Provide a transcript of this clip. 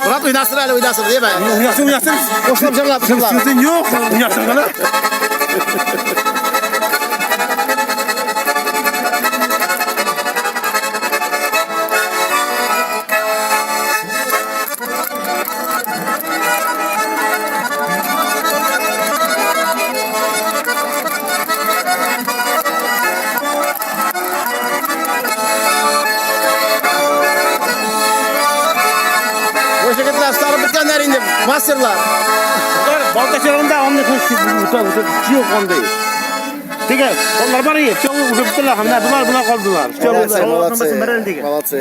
Murat oynasın hele oynasın değil mi? Oynasın. Boşuna bir şey yapmışım. Sözün yok. Oynasın bana. Bu şekilde sarı bitkenler indi. Masterlar. Baltaçlarında onunla konuşuyor. Yok onda. Dige, onlar bana iyi. Çok uzun bittiler. Bunlar kaldılar. Malatya.